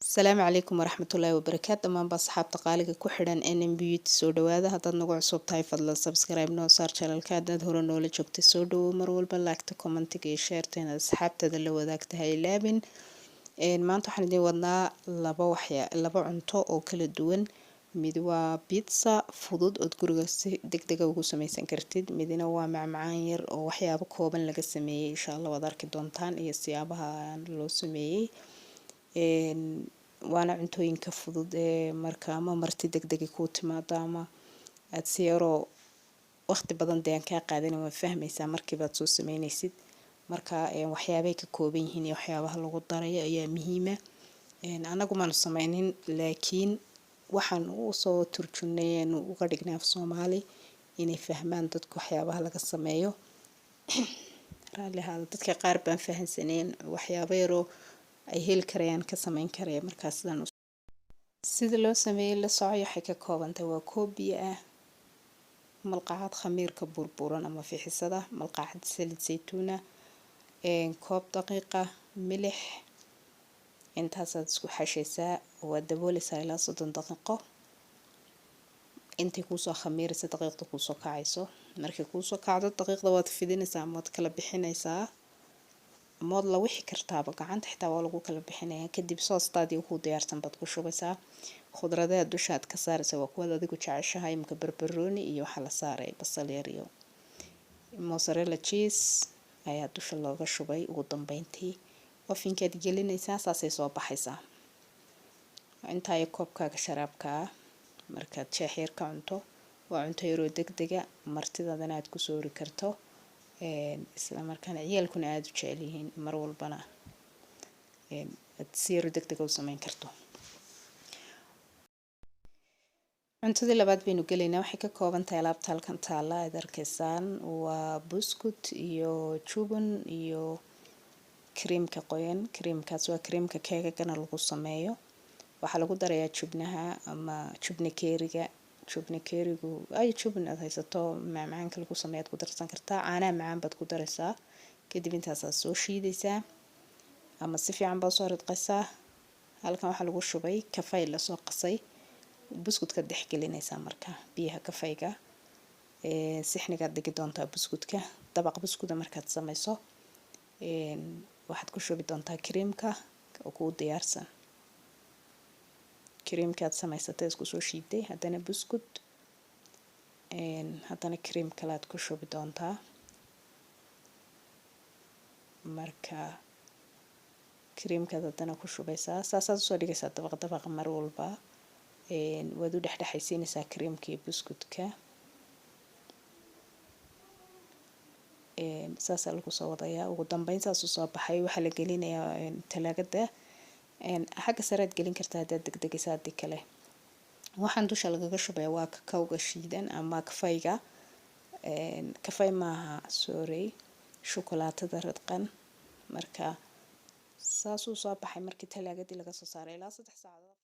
السلام عليكم ورحمة الله وبركاته دمان بأصحاب تقاليق كحران NM Beauty soo dhawaada haddaad nagu cusub tahay fadlan subscribe noo saar channelka haddaad hore noola joogtay soo dhawo mar walba laagta commentiga iyo share-ta inaad asxaabtada la wadaagta ha ilaabin maanta waxaan idin wadnaa laba cunto oo kala duwan mid waa pizza fudud oo guriga si degdeg ah ugu sameysan kartid midna waa macmacaan yar oo waxyaabo kooban laga sameeyay insha Allah waad arki doontaan iyo siyaabaha loo sameeyay waana cuntooyinka fudud ee marka ama marti degdeg ku timaado ama aad si yaro waqti badan deen ka qaadan waa fahmaysaa markii baad soo sameynaysid marka waxyaabay ka kooban yihiin iyo waxyaabaha lagu daray ayaa muhiim ah anagu ma sameynin laakiin waxaan u soo turjunay uga dhignay af Soomaali inay fahmaan dadku waxyaabaha laga sameeyo raaliha dadka qaar baan fahansaneen waxyaabo yaro ay heli karayaan ka sameyn karaya markaas sida loo sameeyay la socyo waxay ka koobantahay waa koob biyo ah malqacad khamiirka burburan ama fixisada malqacad saliid saytuuna koob daqiiqa milix intaas aad isku xashaysaa waa daboolaysaa ilaa 30 daqiiqo intii ku soo khamiiraysa daqiiqda ku soo kacayso markii ku soo kacdo daqiiqda waad fidinaysaa ama kala bixinaysaa mood la wixii kartaaba gacanta xitaa waa lagu kala bixinayaa kadib soostaadii ku diyaarsan bad ku shubaysaa khudradaha dushaad ka saaraysaa waa kuwa adigu jeceshahay imka barbarooni iyo waxa la saaray basal yar iyo mozzarella cheese ayaa dusha looga shubay ugu dambeyntii ofinkeed gelinaysaa saasay soo baxaysaa inta ay koobkaaga sharaabka markaad jeex yar ka cunto waa cunto yar oo degdeg ah martidaadana aad ku soori karto isla markaana ciyaalkuna aad u jecel yihiin mar walbana siir degdeg u sameyn karto cuntada labaad baynu galeynaa waxay ka kooban tahay alaabta halkan taala aad arkaysaan waa buskut iyo jubin iyo creamka qoyan creamkaas waa creamka keegana lagu sameeyo waxa lagu darayaa jubnaha ama jubna keerigu ay jubin aad haysato macmacaanka lagu sameeyo ku darsan kartaa caanaha macaan baad ku daraysaa kadib intaas aad soo shiidaysaa ama si fiican baad soo ridqaysaa halkan waxa lagu shubay kafay la soo qasay buskudka dhex gelinaysaa marka biyaha kafayga sixniga dhigi doontaa buskudka dabaq buskuda markaad samayso waxaad ku shubi doontaa creamka oo ku diyaarsan creamkaad samaysatay isku soo shiiday haddana buskut haddana cream kale aad ku shubi doontaa marka creamkaad haddana ku shubaysaa saasaad soo dhigaysaa dabaq mar walba waad u dhexdhexaysiinaysaa creamkii buskutka saasaa lagu soo wadayaa ugu dambeyn saas soo baxay waxa la gelinayaa talaagada xagga sareed gelin kartaa haddaad degdegaysa hadii kale waxaan dusha lagaga shubay waa kakawga shiidan ama kafay maaha sorry shukulaatada radqan marka saasuu soo baxay markii talaagadii laga soo saaray ilaa 3 saacadood